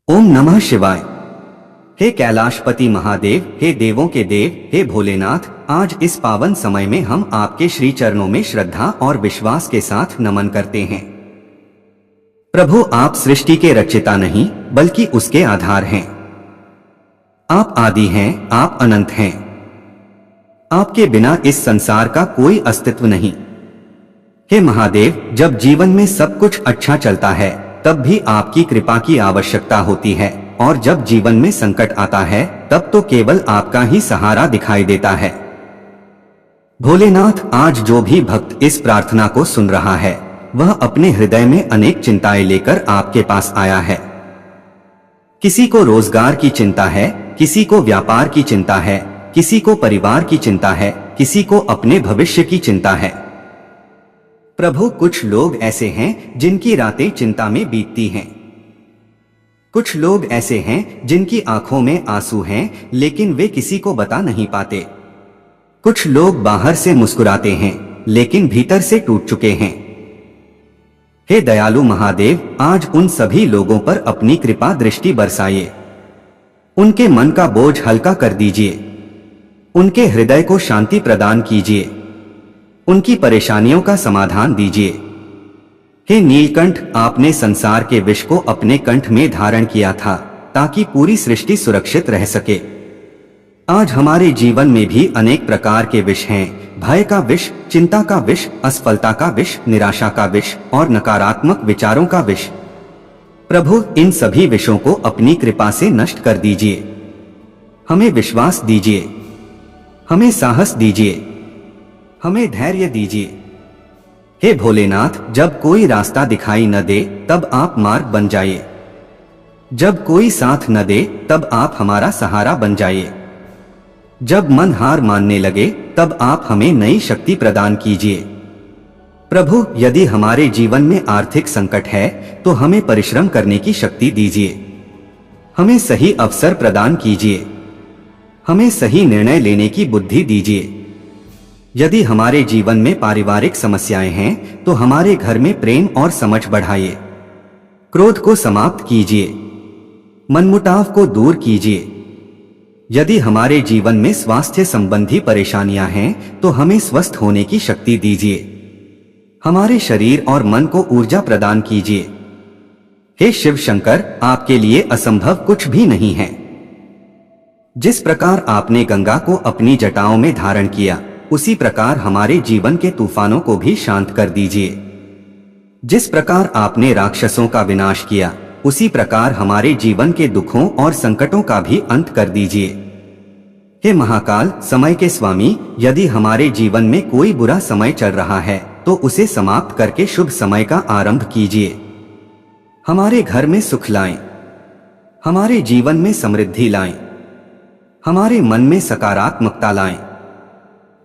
ओम नमः शिवाय। हे कैलाशपति महादेव, हे देवों के देव, हे भोलेनाथ, आज इस पावन समय में हम आपके श्री चरणों में श्रद्धा और विश्वास के साथ नमन करते हैं। प्रभु, आप सृष्टि के रचयिता नहीं बल्कि उसके आधार हैं। आप आदि हैं, आप अनंत हैं। आपके बिना इस संसार का कोई अस्तित्व नहीं। हे महादेव, जब जीवन में सब कुछ अच्छा चलता है तब भी आपकी कृपा की आवश्यकता होती है, और जब जीवन में संकट आता है तब तो केवल आपका ही सहारा दिखाई देता है। भोलेनाथ, आज जो भी भक्त इस प्रार्थना को सुन रहा है वह अपने हृदय में अनेक चिंताएं लेकर आपके पास आया है। किसी को रोजगार की चिंता है, किसी को व्यापार की चिंता है, किसी को परिवार की चिंता है, किसी को अपने भविष्य की चिंता है। प्रभु, कुछ लोग ऐसे हैं जिनकी रातें चिंता में बीतती हैं। कुछ लोग ऐसे हैं जिनकी आंखों में आंसू हैं लेकिन वे किसी को बता नहीं पाते। कुछ लोग बाहर से मुस्कुराते हैं लेकिन भीतर से टूट चुके हैं। हे दयालु महादेव, आज उन सभी लोगों पर अपनी कृपा दृष्टि बरसाइए। उनके मन का बोझ हल्का कर दीजिए। उनके हृदय को शांति प्रदान कीजिए। उनकी परेशानियों का समाधान दीजिए। हे नीलकंठ, आपने संसार के विष को अपने कंठ में धारण किया था ताकि पूरी सृष्टि सुरक्षित रह सके। आज हमारे जीवन में भी अनेक प्रकार के विष हैं। भय का विष, चिंता का विष, असफलता का विष, निराशा का विष और नकारात्मक विचारों का विष। प्रभु, इन सभी विषों को अपनी कृपा से नष्ट कर दीजिए। हमें विश्वास दीजिए, हमें साहस दीजिए, हमें धैर्य दीजिए। हे भोलेनाथ, जब कोई रास्ता दिखाई न दे तब आप मार्ग बन जाइए। जब कोई साथ न दे तब आप हमारा सहारा बन जाइए। जब मन हार मानने लगे तब आप हमें नई शक्ति प्रदान कीजिए। प्रभु, यदि हमारे जीवन में आर्थिक संकट है तो हमें परिश्रम करने की शक्ति दीजिए। हमें सही अवसर प्रदान कीजिए। हमें सही निर्णय लेने की बुद्धि दीजिए। यदि हमारे जीवन में पारिवारिक समस्याएं हैं तो हमारे घर में प्रेम और समझ बढ़ाइए। क्रोध को समाप्त कीजिए। मनमुटाव को दूर कीजिए। यदि हमारे जीवन में स्वास्थ्य संबंधी परेशानियां हैं तो हमें स्वस्थ होने की शक्ति दीजिए। हमारे शरीर और मन को ऊर्जा प्रदान कीजिए। हे शिव शंकर, आपके लिए असंभव कुछ भी नहीं है। जिस प्रकार आपने गंगा को अपनी जटाओं में धारण किया उसी प्रकार हमारे जीवन के तूफानों को भी शांत कर दीजिए। जिस प्रकार आपने राक्षसों का विनाश किया उसी प्रकार हमारे जीवन के दुखों और संकटों का भी अंत कर दीजिए। हे महाकाल, समय के स्वामी, यदि हमारे जीवन में कोई बुरा समय चल रहा है तो उसे समाप्त करके शुभ समय का आरंभ कीजिए। हमारे घर में सुख लाएं, हमारे जीवन में समृद्धि लाएं, हमारे मन में सकारात्मकता लाएं।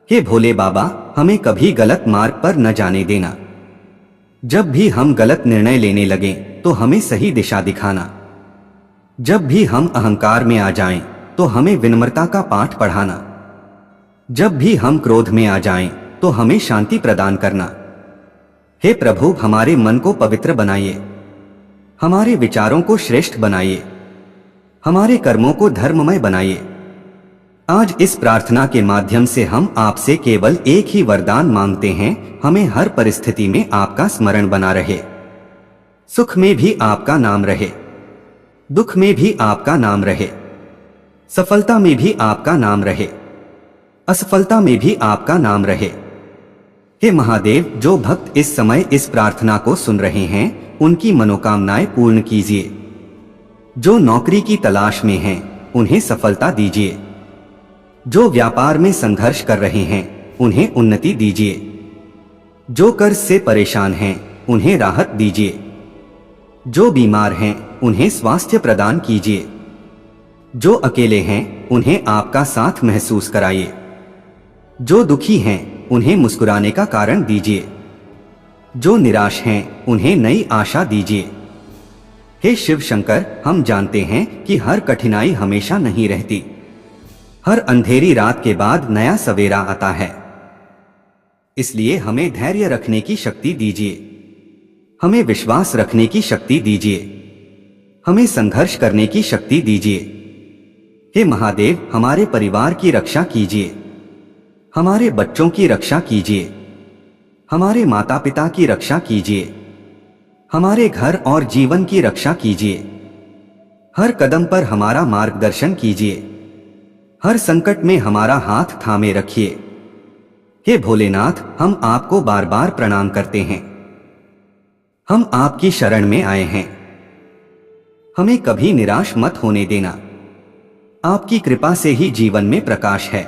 हे भोले बाबा, हमें कभी गलत मार्ग पर न जाने देना। जब भी हम गलत निर्णय लेने लगें तो हमें सही दिशा दिखाना। जब भी हम अहंकार में आ जाएं तो हमें विनम्रता का पाठ पढ़ाना। जब भी हम क्रोध में आ जाएं तो हमें शांति प्रदान करना। हे प्रभु, हमारे मन को पवित्र बनाइए। हमारे विचारों को श्रेष्ठ बनाइए। हमारे कर्मों को धर्ममय बनाइए। आज इस प्रार्थना के माध्यम से हम आपसे केवल एक ही वरदान मांगते हैं, हमें हर परिस्थिति में आपका स्मरण बना रहे। सुख में भी आपका नाम रहे, दुख में भी आपका नाम रहे, सफलता में भी आपका नाम रहे, असफलता में भी आपका नाम रहे। हे महादेव, जो भक्त इस समय इस प्रार्थना को सुन रहे हैं उनकी मनोकामनाएं पूर्ण कीजिए। जो नौकरी की तलाश में हैं उन्हें सफलता दीजिए। जो व्यापार में संघर्ष कर रहे हैं उन्हें उन्नति दीजिए। जो कर्ज से परेशान हैं उन्हें राहत दीजिए। जो बीमार हैं उन्हें स्वास्थ्य प्रदान कीजिए। जो अकेले हैं उन्हें आपका साथ महसूस कराइए। जो दुखी हैं उन्हें मुस्कुराने का कारण दीजिए। जो निराश हैं उन्हें नई आशा दीजिए। हे शिव शंकर, हम जानते हैं कि हर कठिनाई हमेशा नहीं रहती। हर अंधेरी रात के बाद नया सवेरा आता है। इसलिए हमें धैर्य रखने की शक्ति दीजिए। हमें विश्वास रखने की शक्ति दीजिए। हमें संघर्ष करने की शक्ति दीजिए। हे महादेव, हमारे परिवार की रक्षा कीजिए, हमारे बच्चों की रक्षा कीजिए, हमारे माता पिता की रक्षा कीजिए, हमारे घर और जीवन की रक्षा कीजिए। हर कदम पर हमारा मार्गदर्शन कीजिए, हर संकट में हमारा हाथ थामे रखिए। हे भोलेनाथ, हम आपको बार बार प्रणाम करते हैं। हम आपकी शरण में आए हैं। हमें कभी निराश मत होने देना। आपकी कृपा से ही जीवन में प्रकाश है,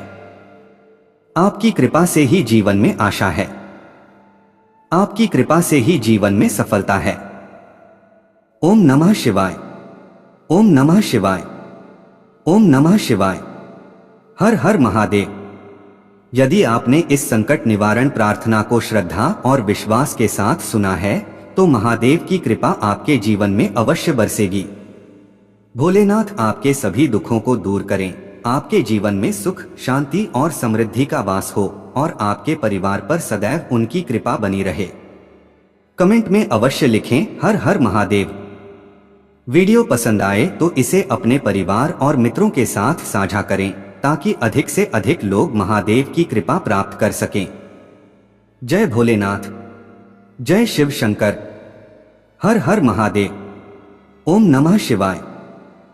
आपकी कृपा से ही जीवन में आशा है, आपकी कृपा से ही जीवन में सफलता है। ओम नमः शिवाय, ओम नमः शिवाय, ओम नमः शिवाय। हर हर महादेव। यदि आपने इस संकट निवारण प्रार्थना को श्रद्धा और विश्वास के साथ सुना है तो महादेव की कृपा आपके जीवन में अवश्य बरसेगी। भोलेनाथ आपके सभी दुखों को दूर करें, आपके जीवन में सुख, शांति और समृद्धि का वास हो और आपके परिवार पर सदैव उनकी कृपा बनी रहे। कमेंट में अवश्य लिखें हर हर महादेव। वीडियो पसंद आए तो इसे अपने परिवार और मित्रों के साथ साझा करें ताकि अधिक से अधिक लोग महादेव की कृपा प्राप्त कर सकें। जय भोलेनाथ, जय शिव शंकर, हर हर महादेव। ओम नमः शिवाय।